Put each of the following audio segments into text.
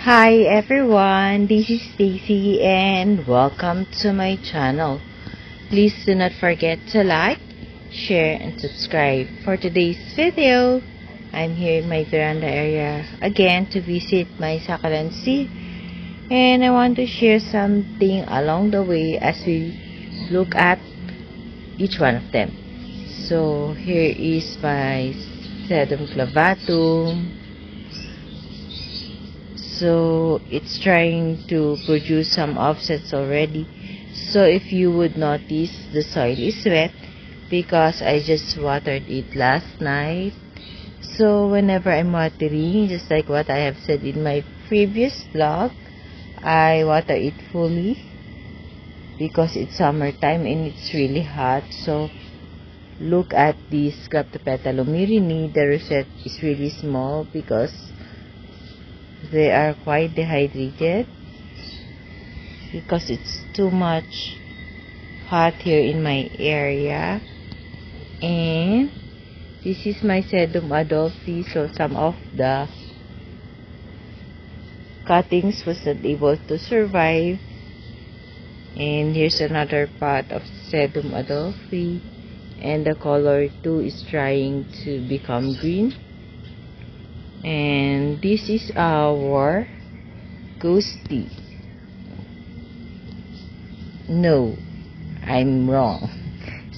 Hi everyone, this is Stacy and welcome to my channel. Please do not forget to like, share and subscribe. For today's video, I'm here in my veranda area again to visit my succulent seed, and I want to share something along the way as we look at each one of them. So here is my sedum clavatum. So it's trying to produce some offsets already. So if you would notice, the soil is wet because I just watered it last night. So whenever I'm watering, just like what I have said in my previous vlog, I water it fully because it's summertime and it's really hot. So look at this Scraptopetalum myrrhini. The rosette is really small because they are quite dehydrated because it's too much hot here in my area. And this is my Sedum adolphi, so some of the cuttings was not able to survive. And here's another pot of Sedum adolphi, and the color too is trying to become green. And this is our ghosty. No, I'm wrong.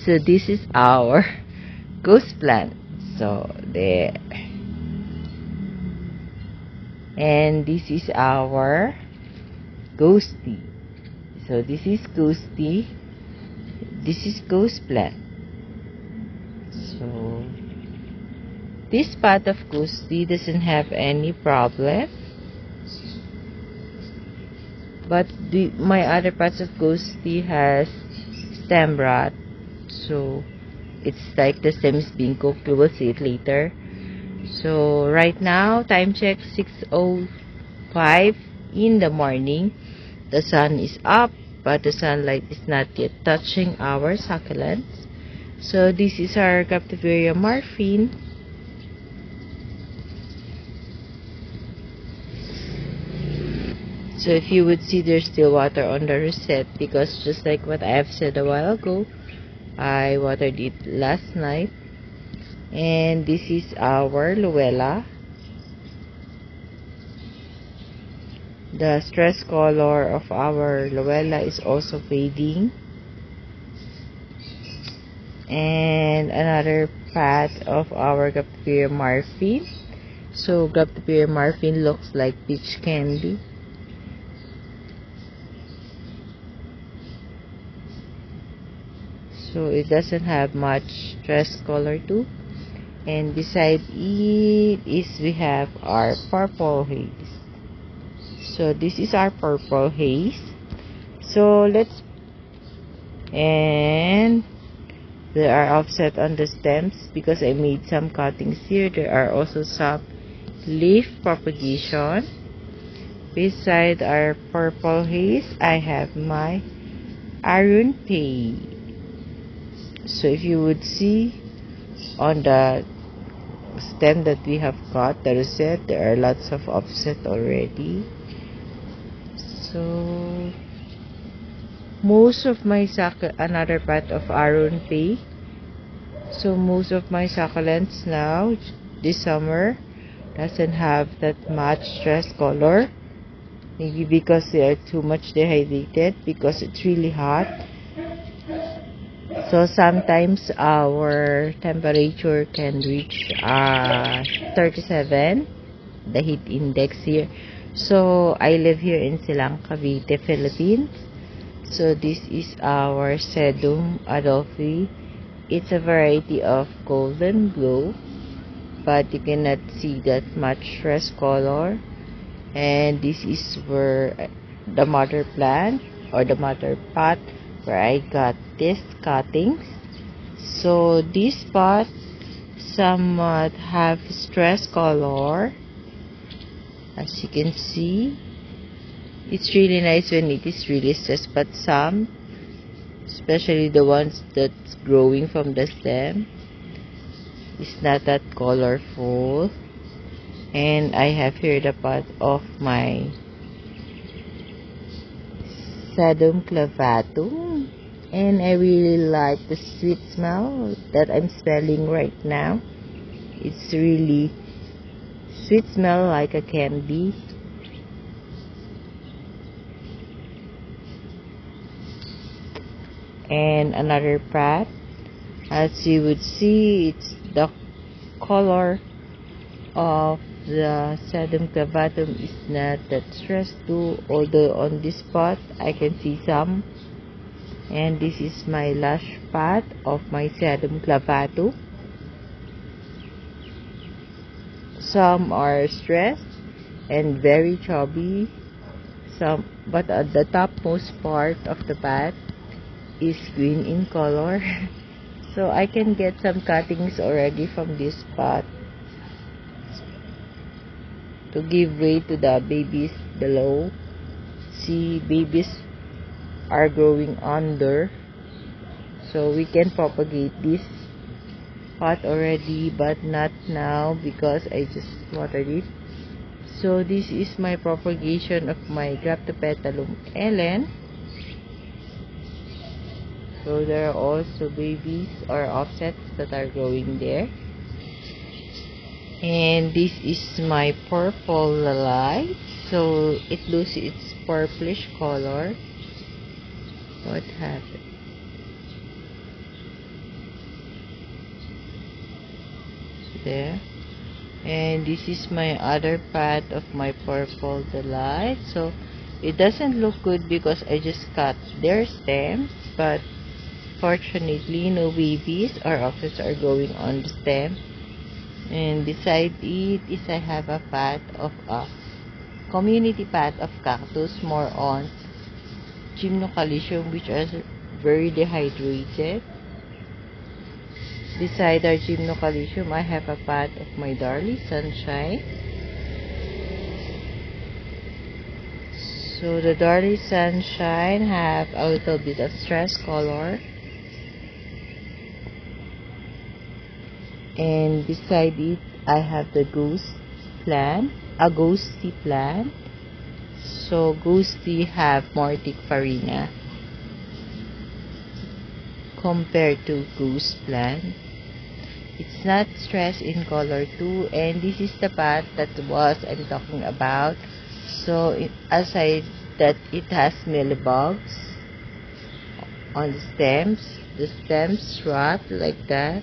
So this is our ghost plant. So there. And this is our ghosty. So this is ghosty. This is ghost plant. So this pot of ghosty doesn't have any problem, but my other pots of ghosty has stem rot, so it's like the stem is being cooked. We will see it later. So right now, time check 6:05 in the morning. The sun is up, but the sunlight is not yet touching our succulents. So this is our Captivaria Marfine. So if you would see, there's still water on the rosette because just like what I have said a while ago, I watered it last night. And this is our Luella. The stress color of our Luella is also fading. And another pot of our Captivaria Marfine. So Captivaria Marfine looks like peach candy. So it doesn't have much stress color too. And beside it is we have our purple haze. So this is our purple haze. So and there are offset on the stems because I made some cuttings here. There are also some leaf propagation. Beside our purple haze, I have my Arun Pay. So if you would see on the stem that we have got, the rosette, there are lots of offset already. So most of my another part of Arun Pay. So most of my succulents now this summer doesn't have that much stress color. Maybe because they are too much dehydrated because it's really hot. So sometimes our temperature can reach 37, the heat index here. So I live here in Silang, Cavite, Philippines. So this is our Sedum adolphi. It's a variety of golden glow, but you cannot see that much stress color. And this is where the mother plant or the mother pot where I got these cuttings. So this pot somewhat have stress color, as you can see. It's really nice when it is really stressed, but some, especially the ones that's growing from the stem, is not that colorful. And I have here the pot of my Sedum clavatum, and I really like the sweet smell that I'm smelling right now. It's really sweet smell like a candy. And another pot, as you would see, it's the color of the Sedum clavatum is not that stressed too, although on this pot I can see some. And this is my last pot of my Sedum clavatum. Some are stressed and very chubby, but at the topmost part of the pot is green in color. So I can get some cuttings already from this pot to give way to the babies below. See, babies are growing under, so we can propagate this pot already, but not now because I just watered it. So this is my propagation of my Graptopetalum Ellen. So there are also babies or offsets that are growing there. And this is my purple light, so it loses its purplish color. What happened? There. And this is my other part of my purple delight. So it doesn't look good because I just cut their stems, but fortunately no babies or offsets are growing on the stem. And beside it is I have a pot of a community pot of cactus, more on Gymnocalycium, which are very dehydrated. Beside our Gymnocalycium, I have a pot of my Darly Sunshine. So the Darly Sunshine have a little bit of stress color. And beside it, I have the ghost plant, a ghosty plant. So ghosty have more thick farina compared to ghost plant. It's not stressed in color too, and this is the pot that I'm talking about. So aside that it has mealybugs on the stems rot like that.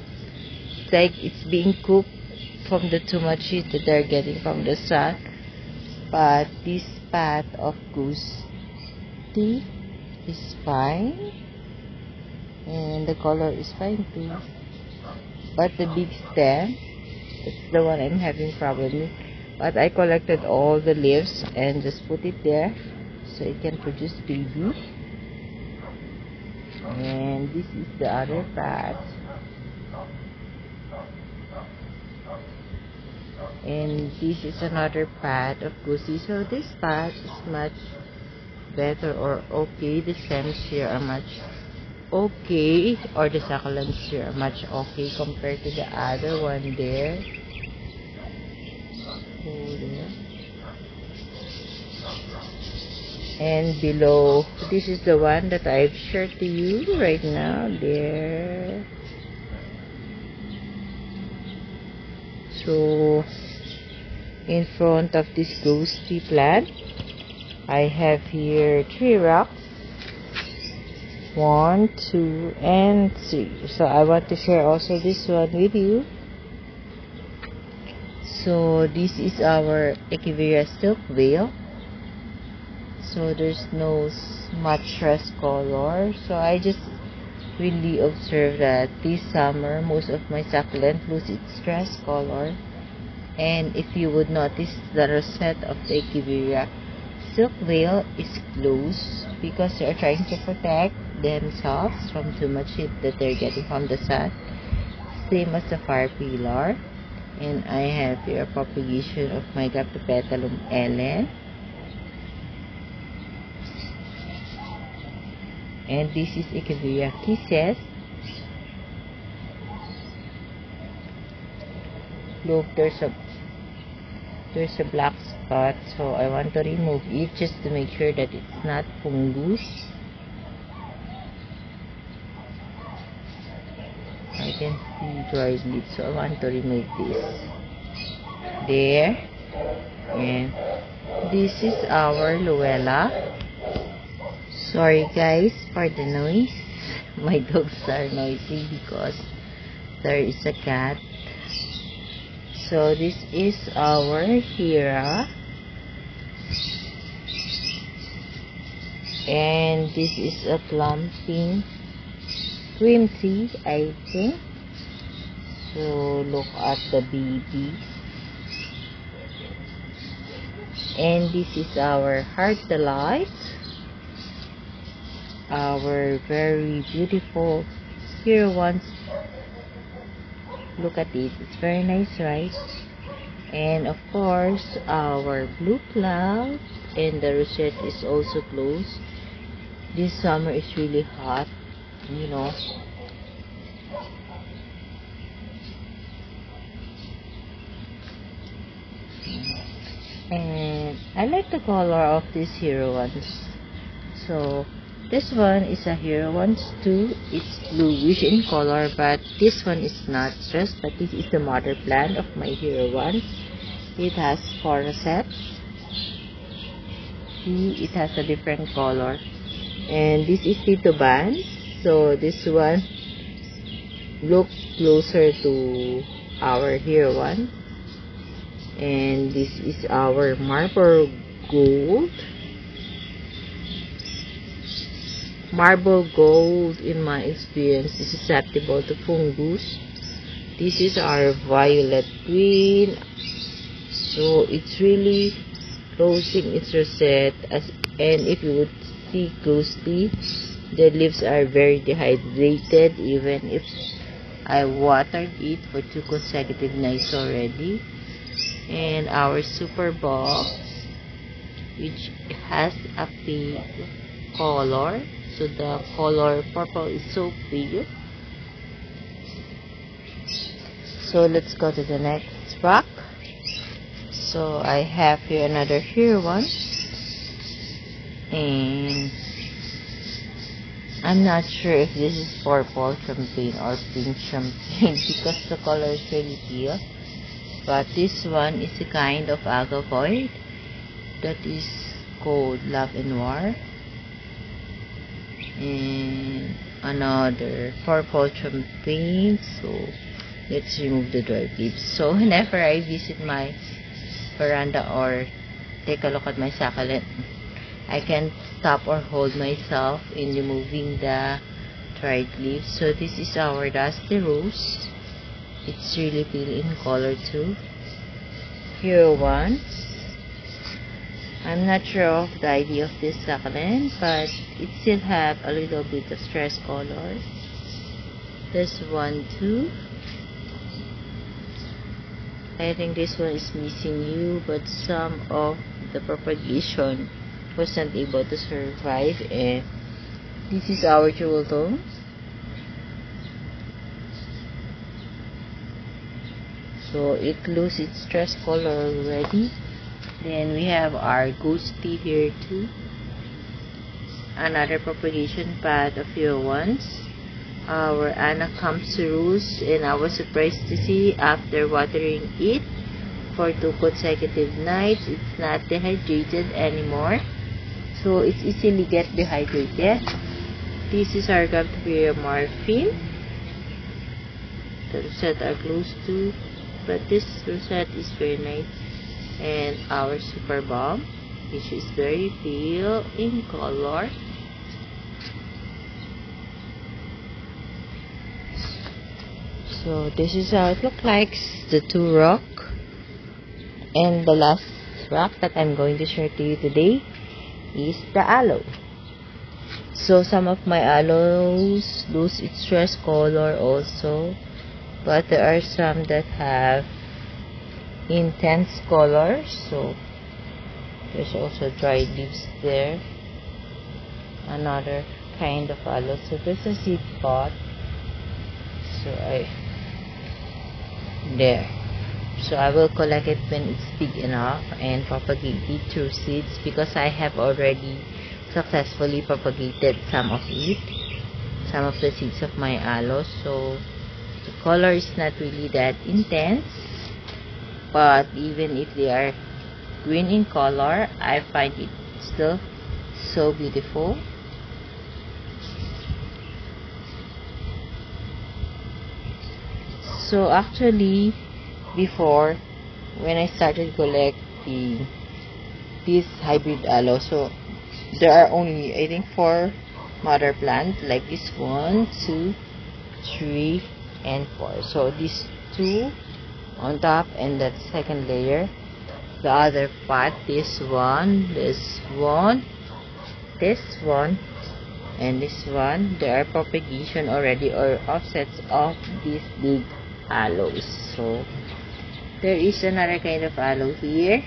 It's like it's being cooked from the too much heat that they're getting from the sun. But this pot of goose tea is fine, and the color is fine too. But the big stem, it's the one I'm having problem with. But I collected all the leaves and just put it there so it can produce baby. And this is the other pot. And this is another pot of goosey. So this pot is much better or okay. The stems here are much okay, or the succulents here are much okay compared to the other one there. So there. And below, this is the one that I've shared to you right now there. So in front of this ghosty plant, I have here 3 rocks. 1, 2, and 3. So I want to share also this one with you. So this is our Echeveria silk veil. So there's no much stress color. So I just really observed that this summer most of my succulent lose its stress color. And if you would notice, the rosette of the Echeveria silk veil is closed because they are trying to protect themselves from too much heat that they're getting from the sun. Same as the fire pillar. And I have here a propagation of my Graptopetalum Ellen. And this is Echeveria Kisses. Look, there's a there's a black spot, so I want to remove it just to make sure that it's not fungus. I can see dried leaves, so I want to remove this. There. And this is our Luella. Sorry guys for the noise. My dogs are noisy because there is a cat. So this is our Hera. And this is a plum pink Whimsy, I think. So look at the babies. And this is our Heart Delight, our very beautiful Hero ones. Look at it, it's very nice, right? And of course our Blue Cloud, and the rosette is also closed. This summer is really hot, you know. And I like the color of these Hero ones. So this one is a Hero ones too. It's bluish in color, but this one is not stressed. But this is the mother plant of my Hero ones. It has 4 rosettes. See, it has a different color. And this is Tituban. So this one looks closer to our Hero one. And this is our Marble Gold. Marble Gold, in my experience, is susceptible to fungus. This is our Violet Green. So it's really closing its rosette, and if you would see closely, the leaves are very dehydrated, even if I watered it for 2 consecutive nights already. And our Super Box, which has a pink color, so the color purple is so pale. So let's go to the next rock. So I have here another Hero one, and I'm not sure if this is purple champagne or pink champagne because the color is really pale. But this one is a kind of agavoid that is called Love and War. And another purple champagne. So let's remove the dried leaves. So whenever I visit my veranda or take a look at my succulent, I can't stop or hold myself in removing the dried leaves. So this is our Dusty Rose. It's really pale in color too. Hero ones. I'm not sure of the idea of this succulent, but it still have a little bit of stress color. This one too. I think this one is missing you, but some of the propagation wasn't able to survive. And this is our Jewel Tone. So it loses its stress color already. Then we have our Ghosty here too. Another propagation path of Hero ones. Our Anacampsarus, and I was surprised to see after watering it for 2 consecutive nights, it's not dehydrated anymore. So it's easily get dehydrated. This is our Gamptophilia Morphine. The rosette are close to, but this rosette is very nice. And our Super Bomb, which is very pale in color. So this is how it looks like, the 2 rock. And the last rock that I'm going to share to you today is the aloe. So some of my aloes lose its stress color also, but there are some that have intense colors. So there's also dried leaves there. Another kind of aloe. So there's a seed pod. So there. So I will collect it when it's big enough and propagate it through seeds, because I have already successfully propagated some of the seeds of my aloes. So the color is not really that intense, but even if they are green in color, I find it still so beautiful. So actually, before, when I started collecting this hybrid aloe, so there are only, I think, 4 mother plant, like this 1, 2, 3, and 4. So these 2 on top, and that second layer, the other part, this one, and this one, there are propagation already, or offsets of these big aloes. So there is another kind of aloe here,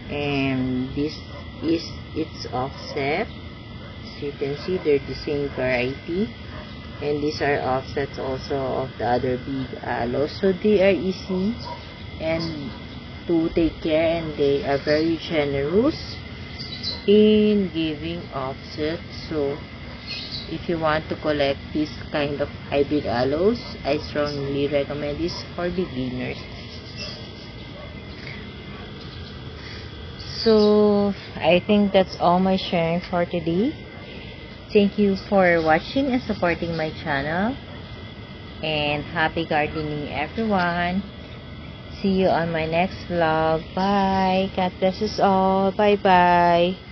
and this is its offset. So you can see they're the same variety, and these are offsets also of the other big aloes. So they are easy and to take care, and they are very generous in giving offsets. So if you want to collect this kind of hybrid aloes, I strongly recommend this for beginners. So I think that's all my sharing for today. Thank you for watching and supporting my channel, and happy gardening, everyone. See you on my next vlog. Bye. God bless us all. Bye bye.